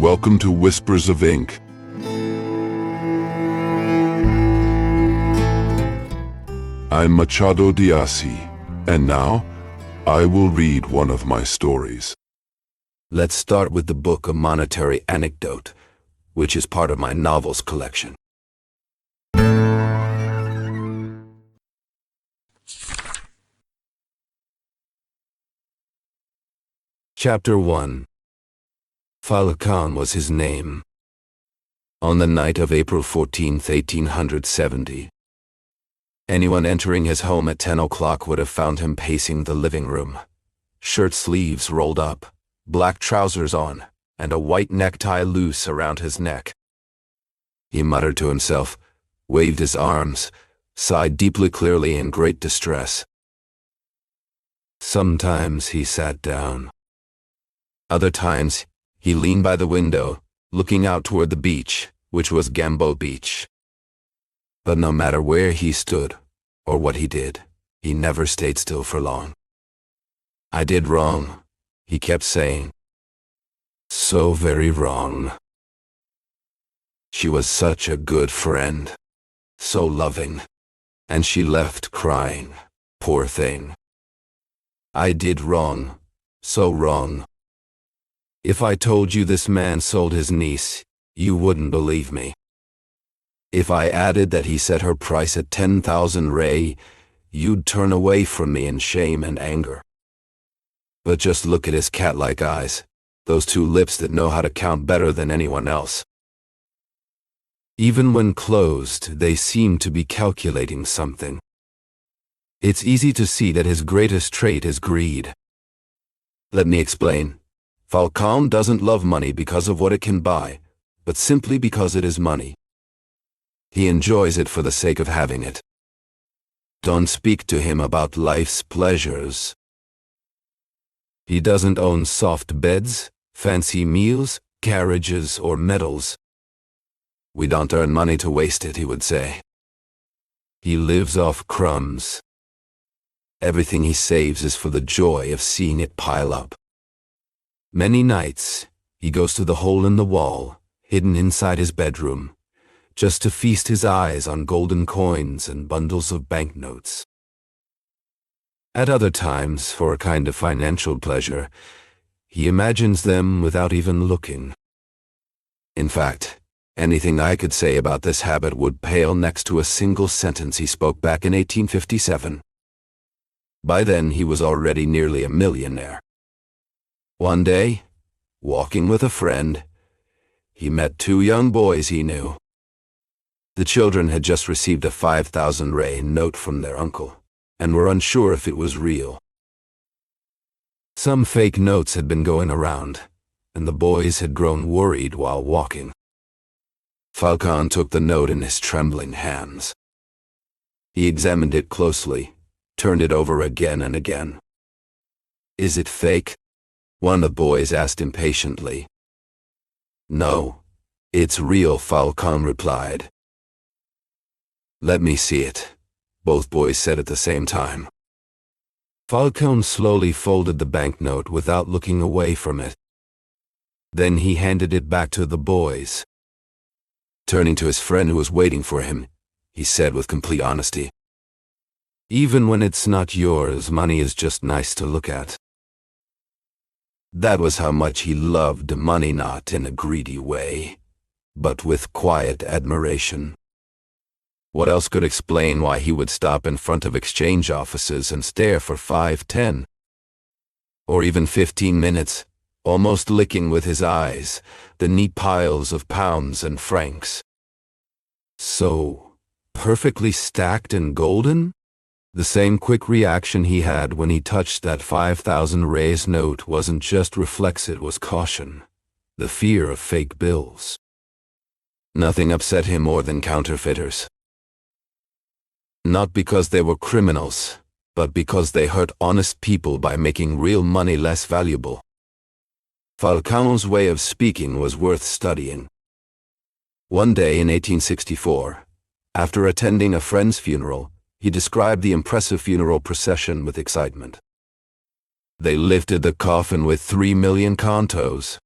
welcome to Whispers of Ink. I'm Machado de Assis, and now I will read one of my stories. Let's start with the book A Monetary Anecdote, which is part of my novels collection. Chapter 1. Falcon was his name. On the night of April 14th, 1870, anyone entering his home at 10 o'clock would have found him pacing the living room, shirt sleeves rolled up, black trousers on, and a white necktie loose around his neck. He muttered to himself, waved his arms, sighed deeply clearly in great distress. Sometimes he sat down. Other times, he leaned by the window, looking out toward the beach, which was Gamboa Beach. But no matter where he stood, or what he did, he never stayed still for long. I did wrong, he kept saying. So very wrong. She was such a good friend, so loving, and she left crying, poor thing. I did wrong, so wrong. If I told you this man sold his niece, you wouldn't believe me. If I added that he set her price at 10,000 Ray, you'd turn away from me in shame and anger. But just look at his cat-like eyes, those two lips that know how to count better than anyone else. Even when closed, they seem to be calculating something. It's easy to see that his greatest trait is greed. Let me explain. Falcon doesn't love money because of what it can buy, but simply because it is money. He enjoys it for the sake of having it. Don't speak to him about life's pleasures. He doesn't own soft beds, fancy meals, carriages, or medals. We don't earn money to waste it, he would say. He lives off crumbs. Everything he saves is for the joy of seeing it pile up. Many nights, he goes to the hole in the wall, hidden inside his bedroom, just to feast his eyes on golden coins and bundles of banknotes. At other times, for a kind of financial pleasure, he imagines them without even looking. In fact, anything I could say about this habit would pale next to a single sentence he spoke back in 1857. By then, he was already nearly a millionaire. One day, walking with a friend, he met two young boys he knew. The children had just received a 5,000 Ray note from their uncle, and were unsure if it was real. Some fake notes had been going around, and the boys had grown worried while walking. Falcon took the note in his trembling hands. He examined it closely, turned it over again and again. "Is it fake?" one of the boys asked impatiently. "No, it's real," Falcon replied. "Let me see it," both boys said at the same time. Falcon slowly folded the banknote without looking away from it. Then he handed it back to the boys. Turning to his friend who was waiting for him, he said with complete honesty, "Even when it's not yours, money is just nice to look at." That was how much he loved money, not in a greedy way, but with quiet admiration. What else could explain why he would stop in front of exchange offices and stare for 5, 10, or even 15 minutes, almost licking with his eyes the neat piles of pounds and francs? So, perfectly stacked and golden? The same quick reaction he had when he touched that 5,000 Rays note wasn't just reflex, it was caution, the fear of fake bills. Nothing upset him more than counterfeiters. Not because they were criminals, but because they hurt honest people by making real money less valuable. Falcon's way of speaking was worth studying. One day in 1864, after attending a friend's funeral, he described the impressive funeral procession with excitement. They lifted the coffin with 3 million contos.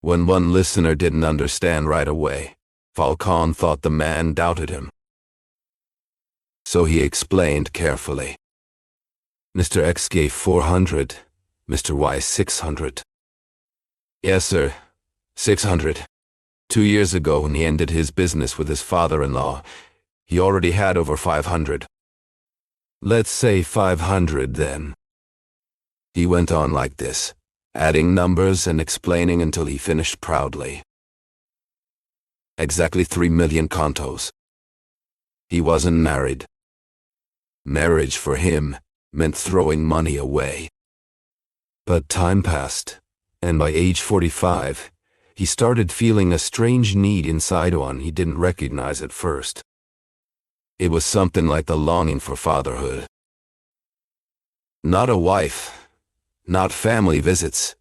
When one listener didn't understand right away, Falcone thought the man doubted him. So he explained carefully. Mr. X gave 400, Mr. Y 600. Yes, sir, 600. 2 years ago, when he ended his business with his father-in-law, he already had over 500. Let's say 500 then. He went on like this, adding numbers and explaining until he finished proudly. Exactly 3 million contos. He wasn't married. Marriage for him meant throwing money away. But time passed, and by age 45, he started feeling a strange need inside one he didn't recognize at first. It was something like the longing for fatherhood. Not a wife, not family visits,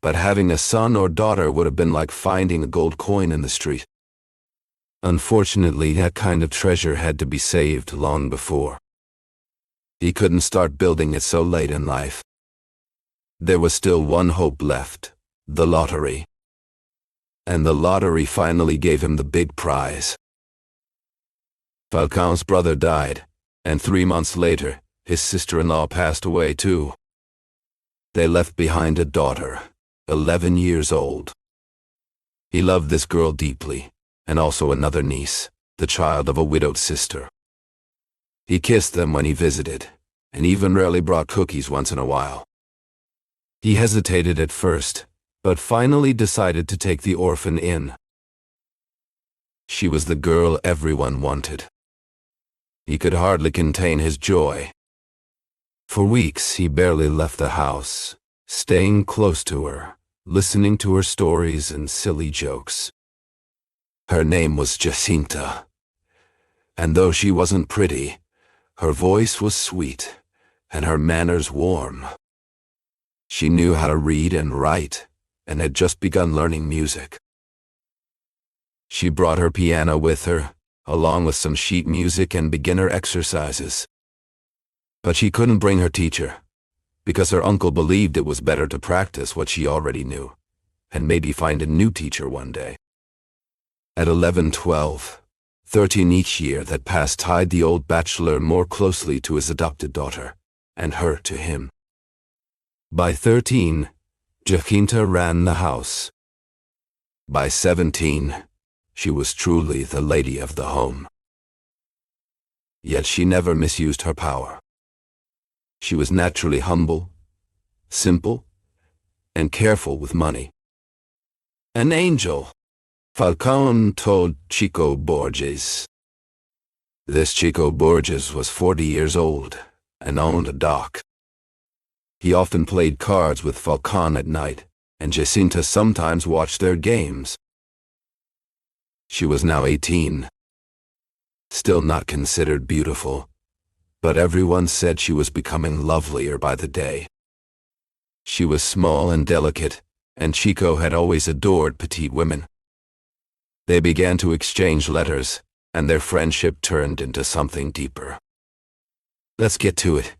but having a son or daughter would have been like finding a gold coin in the street. Unfortunately, that kind of treasure had to be saved long before. He couldn't start building it so late in life. There was still one hope left, the lottery. And the lottery finally gave him the big prize. Falcone's brother died, and 3 months later, his sister-in-law passed away too. They left behind a daughter, 11 years old. He loved this girl deeply, and also another niece, the child of a widowed sister. He kissed them when he visited, and even rarely brought cookies once in a while. He hesitated at first, but finally decided to take the orphan in. She was the girl everyone wanted. He could hardly contain his joy. For weeks he barely left the house, staying close to her, listening to her stories and silly jokes. Her name was Jacinta, and though she wasn't pretty, her voice was sweet, and her manners warm. She knew how to read and write, and had just begun learning music. She brought her piano with her, along with some sheet music and beginner exercises. But she couldn't bring her teacher, because her uncle believed it was better to practice what she already knew, and maybe find a new teacher one day. At 11, 12, 13 each year that passed tied the old bachelor more closely to his adopted daughter, and her to him. By 13, Jacinta ran the house. By 17, she was truly the lady of the home. Yet she never misused her power. She was naturally humble, simple, and careful with money. An angel, Falcone told Chico Borges. This Chico Borges was 40 years old and owned a dock. He often played cards with Falcone at night, and Jacinta sometimes watched their games. She was now 18. Still not considered beautiful, but everyone said she was becoming lovelier by the day. She was small and delicate, and Chico had always adored petite women. They began to exchange letters, and their friendship turned into something deeper. "Let's get to it,"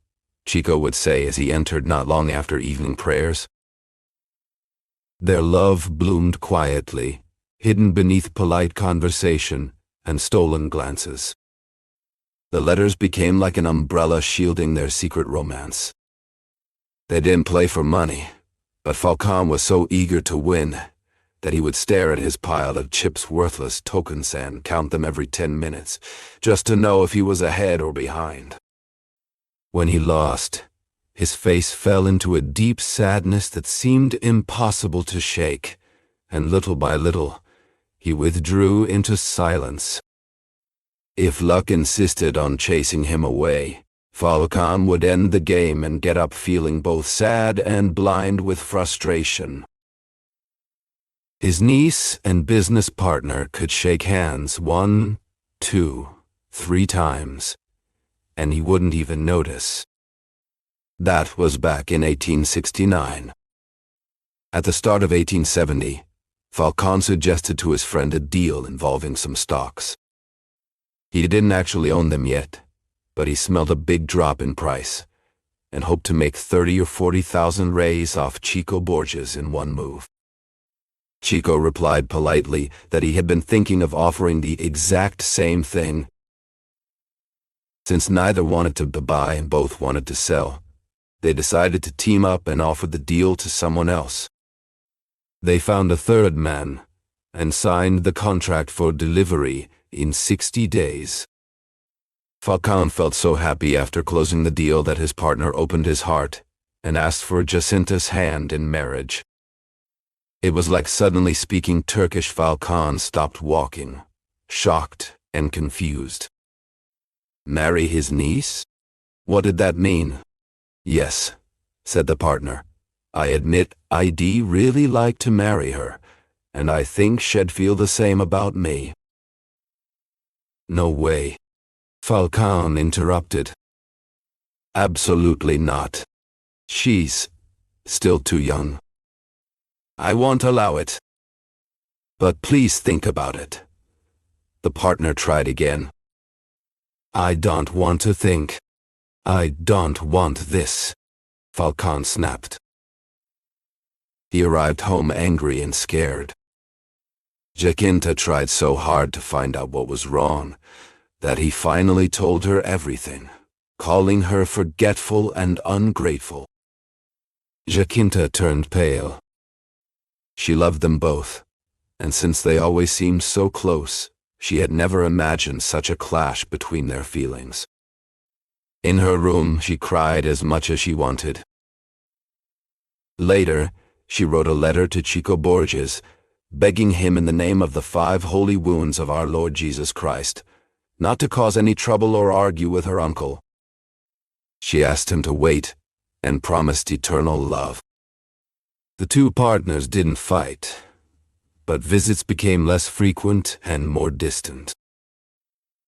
Chico would say as he entered not long after evening prayers. Their love bloomed quietly, hidden beneath polite conversation and stolen glances. The letters became like an umbrella shielding their secret romance. They didn't play for money, but Falcone was so eager to win that he would stare at his pile of chips worthless tokens and count them every 10 minutes, just to know if he was ahead or behind. When he lost, his face fell into a deep sadness that seemed impossible to shake, and little by little, he withdrew into silence. If luck insisted on chasing him away, Falcone would end the game and get up feeling both sad and blind with frustration. His niece and business partner could shake hands 1, 2, 3 times, and he wouldn't even notice. That was back in 1869. At the start of 1870, Falcone suggested to his friend a deal involving some stocks. He didn't actually own them yet, but he smelled a big drop in price and hoped to make 30 or 40,000 rays off Chico Borges in one move. Chico replied politely that he had been thinking of offering the exact same thing. Since neither wanted to buy and both wanted to sell, they decided to team up and offer the deal to someone else. They found a third man and signed the contract for delivery in 60 days. Falcón felt so happy after closing the deal that his partner opened his heart and asked for Jacinta's hand in marriage. It was like suddenly speaking Turkish. Falcón stopped walking, shocked and confused. Marry his niece? What did that mean? Yes, said the partner. I admit I'd really like to marry her, and I think she'd feel the same about me. No way, Falcón interrupted. Absolutely not. She's still too young. I won't allow it. But please think about it. The partner tried again. I don't want to think. I don't want this, Falcón snapped. He arrived home angry and scared. Jacinta tried so hard to find out what was wrong that he finally told her everything, calling her forgetful and ungrateful. Jacinta turned pale. She loved them both, and since they always seemed so close, she had never imagined such a clash between their feelings. In her room, she cried as much as she wanted. Later, she wrote a letter to Chico Borges, begging him in the name of the 5 holy wounds of our Lord Jesus Christ, not to cause any trouble or argue with her uncle. She asked him to wait and promised eternal love. The two partners didn't fight, but visits became less frequent and more distant.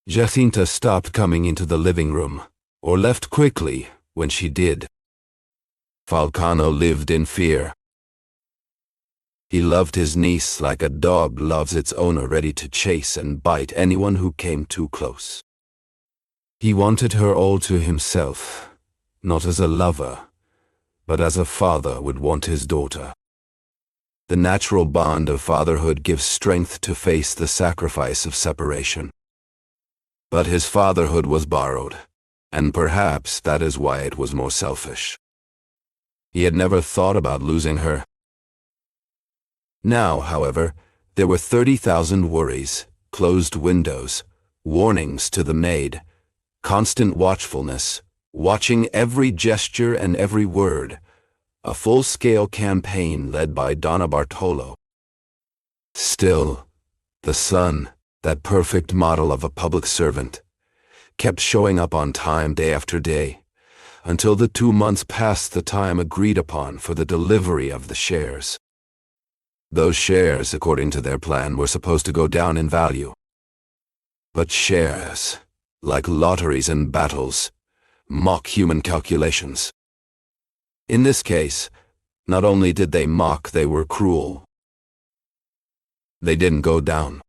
Jacinta stopped coming into the living room, or left quickly when she did. Falcón lived in fear. He loved his niece like a dog loves its owner, ready to chase and bite anyone who came too close. He wanted her all to himself, not as a lover, but as a father would want his daughter. The natural bond of fatherhood gives strength to face the sacrifice of separation. But his fatherhood was borrowed, and perhaps that is why it was more selfish. He had never thought about losing her. Now, however, there were 30,000 worries, closed windows, warnings to the maid, constant watchfulness, watching every gesture and every word, a full-scale campaign led by Donna Bartolo. Still, the son, that perfect model of a public servant, kept showing up on time day after day, until the 2 months passed the time agreed upon for the delivery of the shares. Those shares, according to their plan, were supposed to go down in value. But shares, like lotteries and battles, mock human calculations. In this case, not only did they mock, they were cruel. They didn't go down.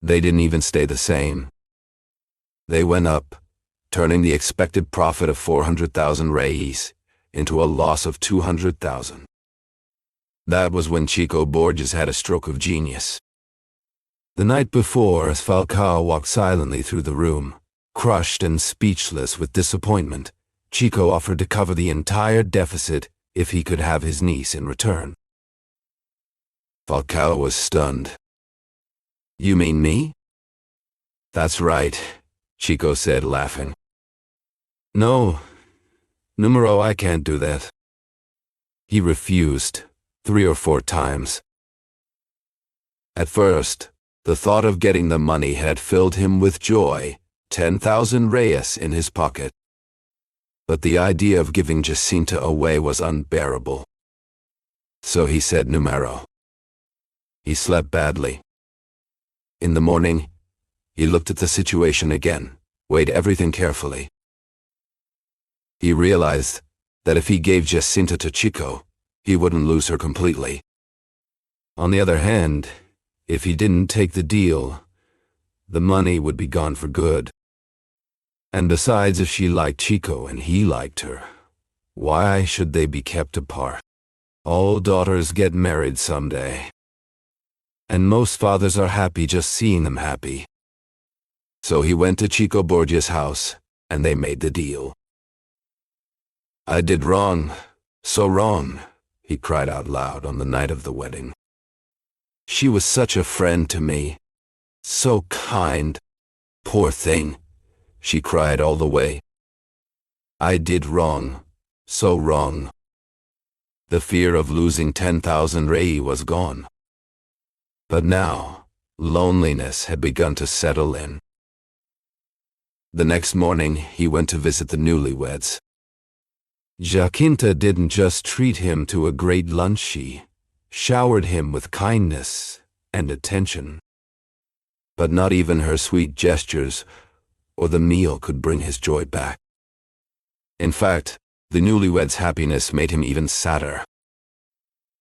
They didn't even stay the same. They went up, turning the expected profit of 400,000 reais into a loss of 200,000. That was when Chico Borges had a stroke of genius. The night before, as Falcão walked silently through the room, crushed and speechless with disappointment, Chico offered to cover the entire deficit if he could have his niece in return. Falcão was stunned. You mean me? That's right, Chico said, laughing. No, numero, I can't do that. He refused 3 or 4 times. At first, the thought of getting the money had filled him with joy, 10,000 reais in his pocket. But the idea of giving Jacinta away was unbearable. So he said numero. He slept badly. In the morning, he looked at the situation again, weighed everything carefully. He realized that if he gave Jacinta to Chico, he wouldn't lose her completely. On the other hand, if he didn't take the deal, the money would be gone for good. And besides, if she liked Chico and he liked her, why should they be kept apart? All daughters get married someday. and most fathers are happy just seeing them happy. So he went to Chico Borgia's house, and they made the deal. "I did wrong, so wrong," he cried out loud on the night of the wedding. "She was such a friend to me, so kind. Poor thing," she cried all the way. "I did wrong, so wrong." The fear of losing 10,000 rei was gone. But now, loneliness had begun to settle in. The next morning, he went to visit the newlyweds. Jacinta didn't just treat him to a great lunch, she showered him with kindness and attention. But not even her sweet gestures or the meal could bring his joy back. In fact, the newlyweds' happiness made him even sadder.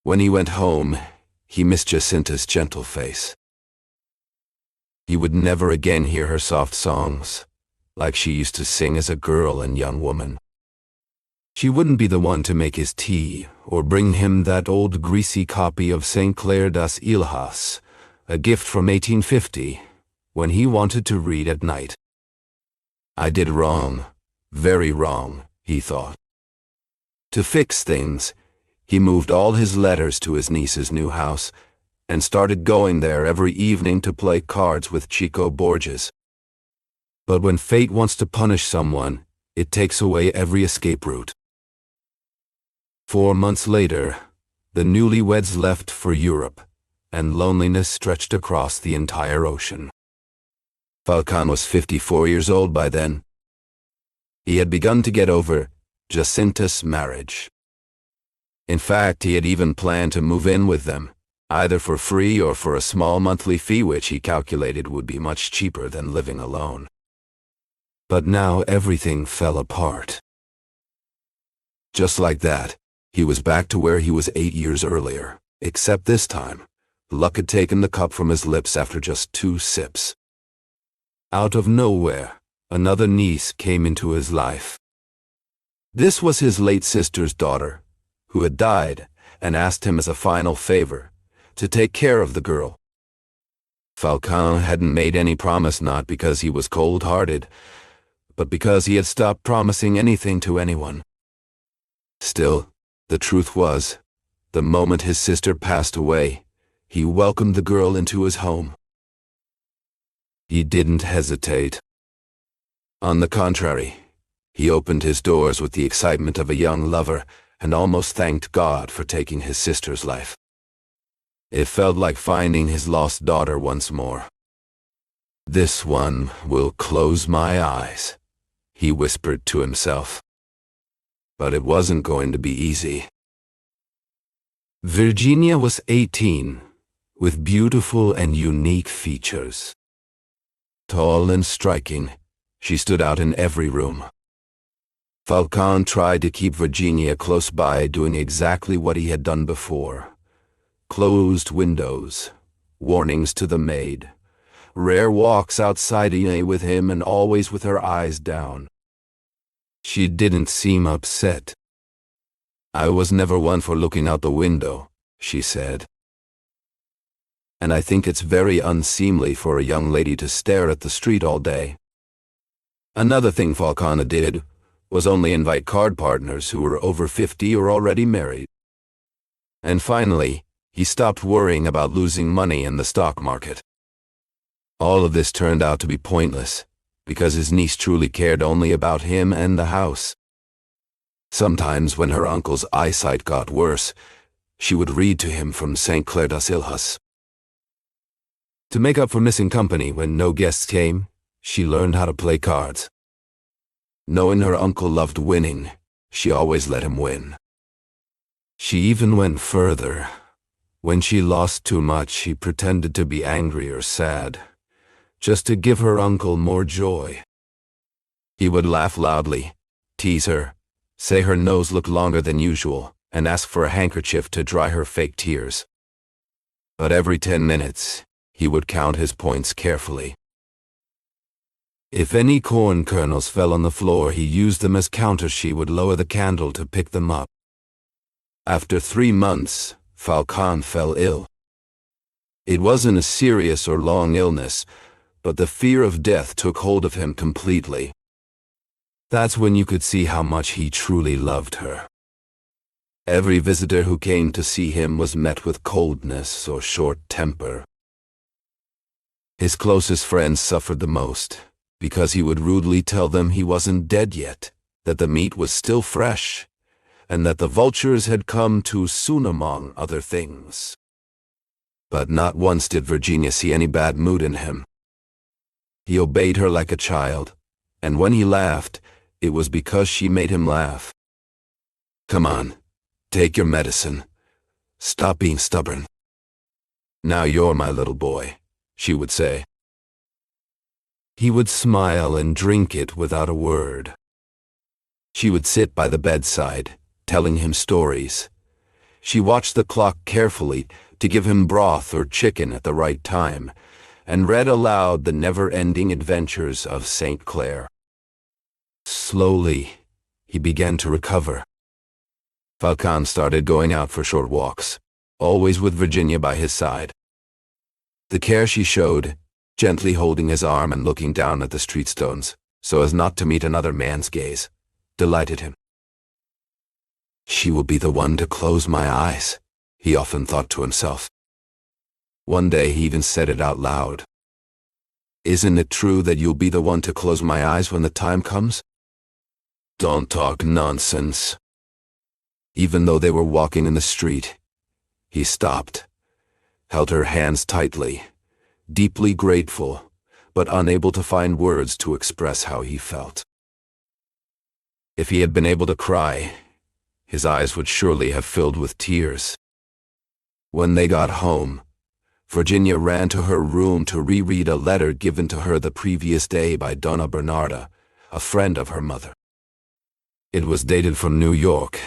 When he went home, he missed Jacinta's gentle face. He would never again hear her soft songs, like she used to sing as a girl and young woman. She wouldn't be the one to make his tea or bring him that old greasy copy of St. Clair das Ilhas, a gift from 1850, when he wanted to read at night. "I did wrong, very wrong," he thought. To fix things, he moved all his letters to his niece's new house and started going there every evening to play cards with Chico Borges. But when fate wants to punish someone, it takes away every escape route. 4 months later, the newlyweds left for Europe, and loneliness stretched across the entire ocean. Falcon was 54 years old by then. He had begun to get over Jacinta's marriage. In fact, he had even planned to move in with them, either for free or for a small monthly fee which he calculated would be much cheaper than living alone. But now everything fell apart. Just like that, he was back to where he was 8 years earlier, except this time, luck had taken the cup from his lips after just 2 sips. Out of nowhere, another niece came into his life. This was his late sister's daughter, who had died, and asked him as a final favor to take care of the girl. Falcon hadn't made any promise, not because he was cold-hearted, but because he had stopped promising anything to anyone. Still, the truth was, the moment his sister passed away, he welcomed the girl into his home. He didn't hesitate. On the contrary, he opened his doors with the excitement of a young lover and almost thanked God for taking his sister's life. It felt like finding his lost daughter once more. "This one will close my eyes," he whispered to himself. But it wasn't going to be easy. Virginia was 18, with beautiful and unique features. Tall and striking, she stood out in every room. Falcon tried to keep Virginia close by, doing exactly what he had done before. Closed windows, warnings to the maid, rare walks outside with him, and always with her eyes down. She didn't seem upset. "I was never one for looking out the window," she said. "And I think it's very unseemly for a young lady to stare at the street all day." Another thing Falcon did was only invite card partners who were over 50 or already married. And finally, he stopped worrying about losing money in the stock market. All of this turned out to be pointless, because his niece truly cared only about him and the house. Sometimes when her uncle's eyesight got worse, she would read to him from St. Clair das Ilhas. To make up for missing company when no guests came, she learned how to play cards. Knowing her uncle loved winning, she always let him win. She even went further. When she lost too much, she pretended to be angry or sad, just to give her uncle more joy. He would laugh loudly, tease her, say her nose looked longer than usual, and ask for a handkerchief to dry her fake tears. But every 10 minutes, he would count his points carefully. If any corn kernels fell on the floor, he used them as counters. She would lower the candle to pick them up. After 3 months, Falcon fell ill. It wasn't a serious or long illness, but the fear of death took hold of him completely. That's when you could see how much he truly loved her. Every visitor who came to see him was met with coldness or short temper. His closest friends suffered the most, because he would rudely tell them he wasn't dead yet, that the meat was still fresh, and that the vultures had come too soon among other things. But not once did Virginia see any bad mood in him. He obeyed her like a child, and when he laughed, it was because she made him laugh. "Come on, take your medicine. Stop being stubborn. Now you're my little boy," she would say. He would smile and drink it without a word. She would sit by the bedside, telling him stories. She watched the clock carefully to give him broth or chicken at the right time, and read aloud the never-ending adventures of St. Clair. Slowly, he began to recover. Falcon started going out for short walks, always with Virginia by his side. The care she showed, gently holding his arm and looking down at the street stones, so as not to meet another man's gaze, delighted him. "She will be the one to close my eyes," he often thought to himself. One day he even said it out loud. "Isn't it true that you'll be the one to close my eyes when the time comes?" "Don't talk nonsense." Even though they were walking in the street, he stopped, held her hands tightly, deeply grateful, but unable to find words to express how he felt. If he had been able to cry, his eyes would surely have filled with tears. When they got home, Virginia ran to her room to reread a letter given to her the previous day by Donna Bernarda, a friend of her mother. It was dated from New York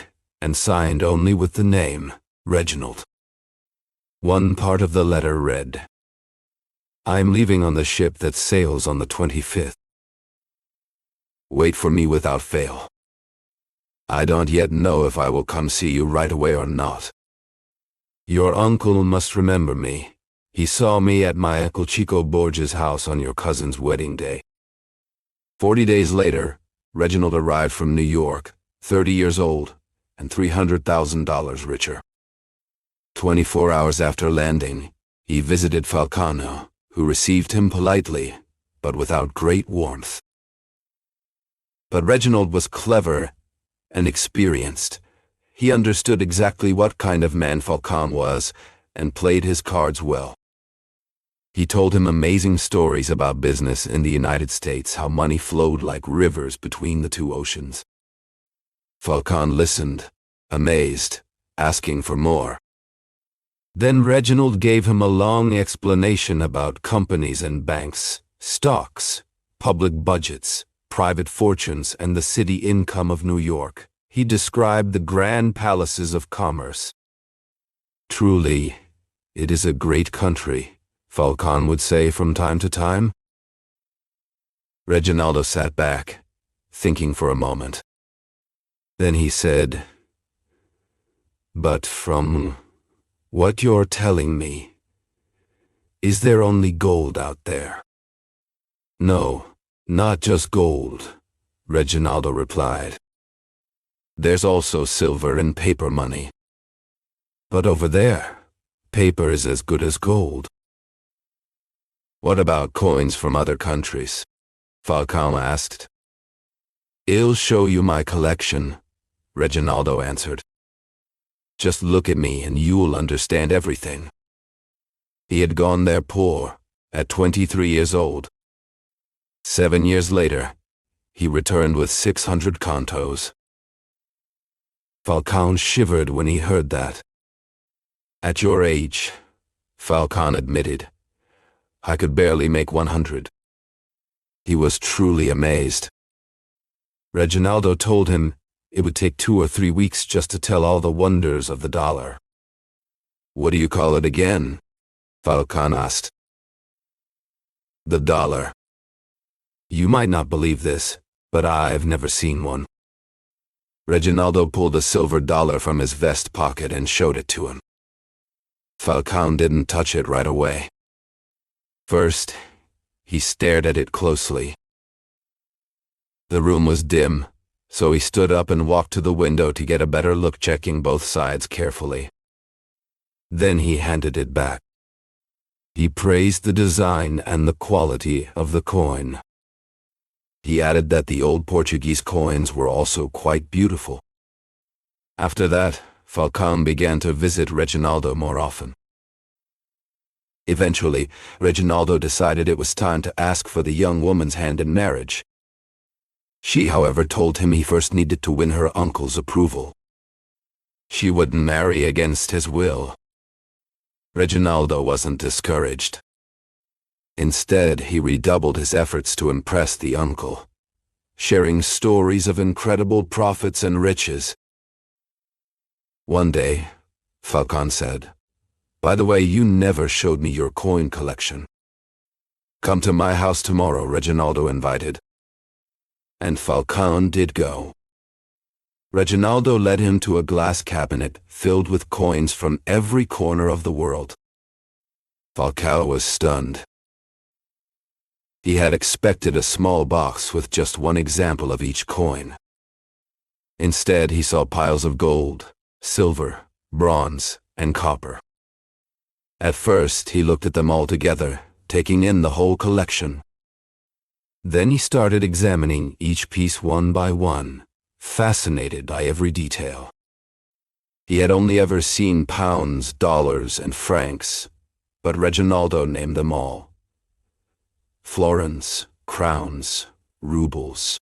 and signed only with the name Reginald. One part of the letter read, "I'm leaving on the ship that sails on the 25th. Wait for me without fail. I don't yet know if I will come see you right away or not. Your uncle must remember me. He saw me at my Uncle Chico Borgia's house on your cousin's wedding day." 40 days later, Reginald arrived from New York, 30 years old, and $300,000 richer. 24 hours after landing, he visited Falcano, who received him politely, but without great warmth. But Reginald was clever and experienced. He understood exactly what kind of man Falcon was and played his cards well. He told him amazing stories about business in the United States, how money flowed like rivers between the two oceans. Falcon listened, amazed, asking for more. Then Reginald gave him a long explanation about companies and banks, stocks, public budgets, private fortunes, and the city income of New York. He described the grand palaces of commerce. "Truly, it is a great country," Falcon would say from time to time. Reginaldo sat back, thinking for a moment. Then he said, "But from what you're telling me, is there only gold out there?" "No, not just gold," Reginaldo replied. "There's also silver and paper money. But over there, paper is as good as gold." "What about coins from other countries?" Falcon asked. "I'll show you my collection," Reginaldo answered. "Just look at me and you'll understand everything." He had gone there poor, at 23 years old. 7 years later, he returned with 600 contos. Falcon shivered when he heard that. "At your age," Falcon admitted, "I could barely make 100. He was truly amazed. Reginaldo told him it would take 2 or 3 weeks just to tell all the wonders of the dollar. "What do you call it again?" Falcon asked. "The dollar. You might not believe this, but I've never seen one." Reginaldo pulled a silver dollar from his vest pocket and showed it to him. Falcão didn't touch it right away. First, he stared at it closely. The room was dim, so he stood up and walked to the window to get a better look, checking both sides carefully. Then he handed it back. He praised the design and the quality of the coin. He added that the old Portuguese coins were also quite beautiful. After that, Falcão began to visit Reginaldo more often. Eventually, Reginaldo decided it was time to ask for the young woman's hand in marriage. She, however, told him he first needed to win her uncle's approval. She wouldn't marry against his will. Reginaldo wasn't discouraged. Instead, he redoubled his efforts to impress the uncle, sharing stories of incredible profits and riches. One day, Falcão said, "By the way, you never showed me your coin collection." "Come to my house tomorrow," Reginaldo invited. And Falcão did go. Reginaldo led him to a glass cabinet filled with coins from every corner of the world. Falcão was stunned. He had expected a small box with just one example of each coin. Instead, he saw piles of gold, silver, bronze, and copper. At first, he looked at them all together, taking in the whole collection. Then he started examining each piece one by one, fascinated by every detail. He had only ever seen pounds, dollars, and francs, but Reginaldo named them all. Florins, crowns, rubles.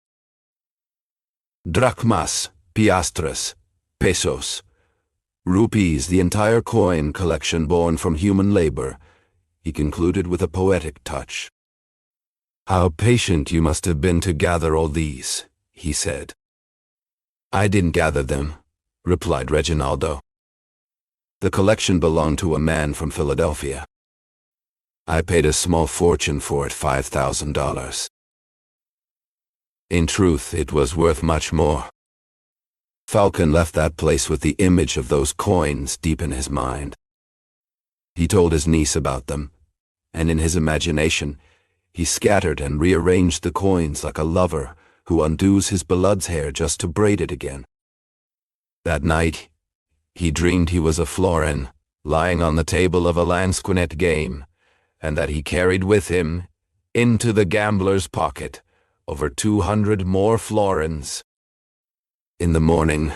Drachmas, piastres, pesos. Rupees, the entire coin collection born from human labor, he concluded with a poetic touch. "How patient you must have been to gather all these," he said. "I didn't gather them," replied Reginaldo. "The collection belonged to a man from Philadelphia. I paid a small fortune for it, $5,000. In truth, it was worth much more." Falcão left that place with the image of those coins deep in his mind. He told his niece about them, and in his imagination, he scattered and rearranged the coins like a lover who undoes his beloved's hair just to braid it again. That night, he dreamed he was a florin, lying on the table of a lansquenet game, and that he carried with him, into the gambler's pocket, over 200 more florins. In the morning,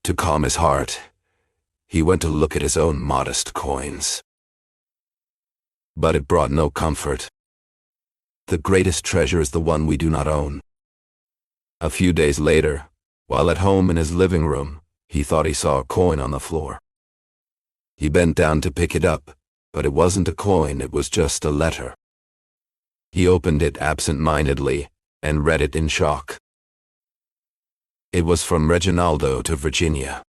to calm his heart, he went to look at his own modest coins. But it brought no comfort. The greatest treasure is the one we do not own. A few days later, while at home in his living room, he thought he saw a coin on the floor. He bent down to pick it up, but it wasn't a coin, it was just a letter. He opened it absent-mindedly and read it in shock. It was from Reginaldo to Virginia.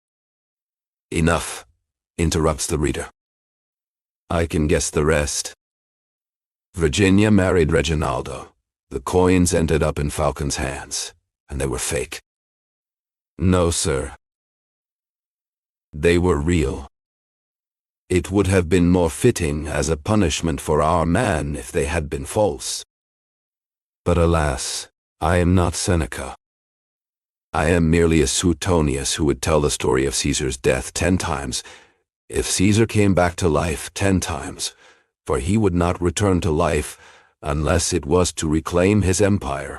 "Enough," interrupts the reader. "I can guess the rest." Virginia married Reginaldo. The coins ended up in Falcão's hands, and they were fake. No, sir. They were real. It would have been more fitting as a punishment for our man if they had been false. But alas, I am not Seneca. I am merely a Suetonius who would tell the story of Caesar's death 10 times, if Caesar came back to life 10 times, for he would not return to life unless it was to reclaim his empire.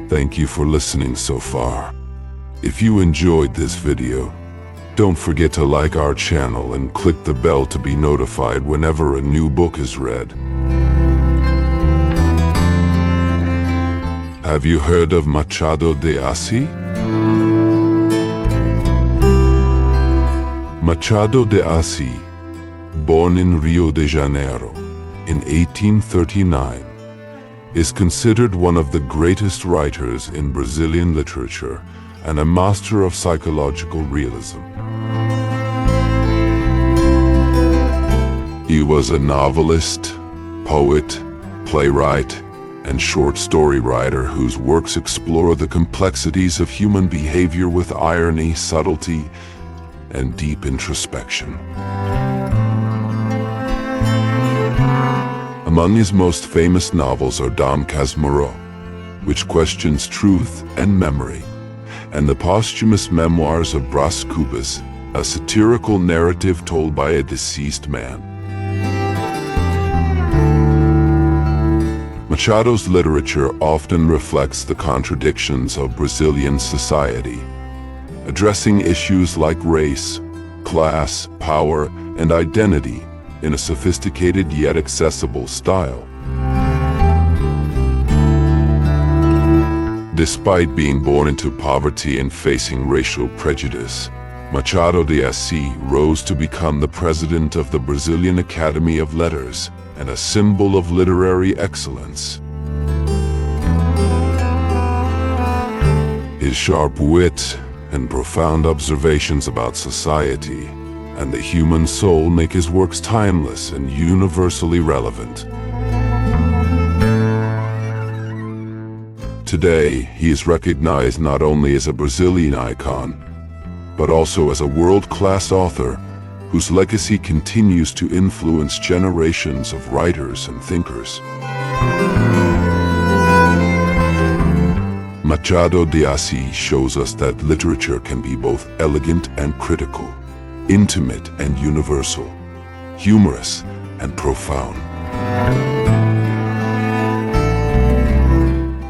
Thank you for listening so far. If you enjoyed this video, don't forget to like our channel and click the bell to be notified whenever a new book is read. Have you heard of Machado de Assis? Machado de Assis, born in Rio de Janeiro in 1839, is considered one of the greatest writers in Brazilian literature and a master of psychological realism. He was a novelist, poet, playwright, and short story writer whose works explore the complexities of human behavior with irony, subtlety, and deep introspection. Among his most famous novels are Dom Casmurro, which questions truth and memory, and the posthumous memoirs of Bras Cubas, a satirical narrative told by a deceased man. Machado's literature often reflects the contradictions of Brazilian society, addressing issues like race, class, power, and identity in a sophisticated yet accessible style. Despite being born into poverty and facing racial prejudice, Machado de Assis rose to become the president of the Brazilian Academy of Letters and a symbol of literary excellence. His sharp wit and profound observations about society and the human soul make his works timeless and universally relevant. Today, he is recognized not only as a Brazilian icon, but also as a world-class author whose legacy continues to influence generations of writers and thinkers. Machado de Assis shows us that literature can be both elegant and critical, intimate and universal, humorous and profound.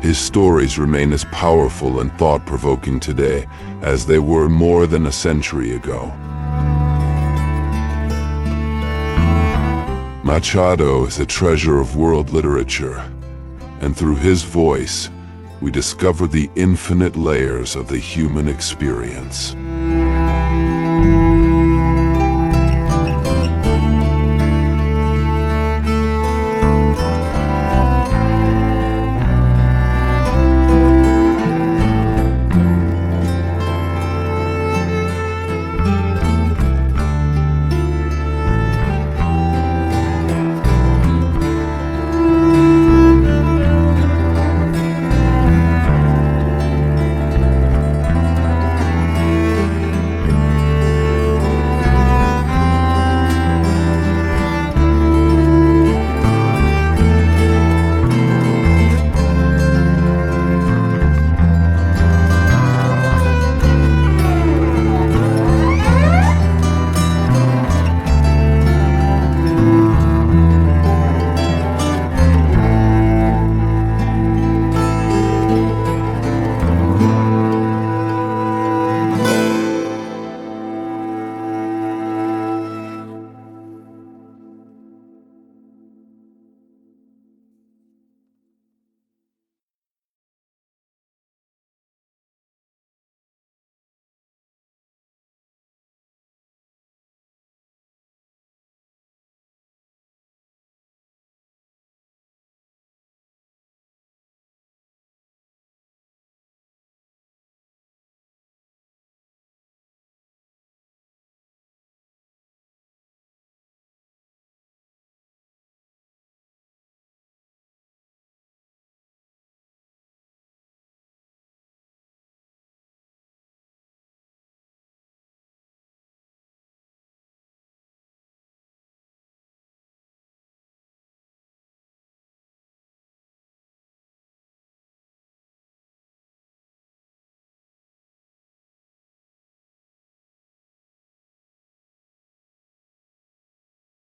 His stories remain as powerful and thought-provoking today as they were more than a century ago. Machado is a treasure of world literature, and through his voice, we discover the infinite layers of the human experience.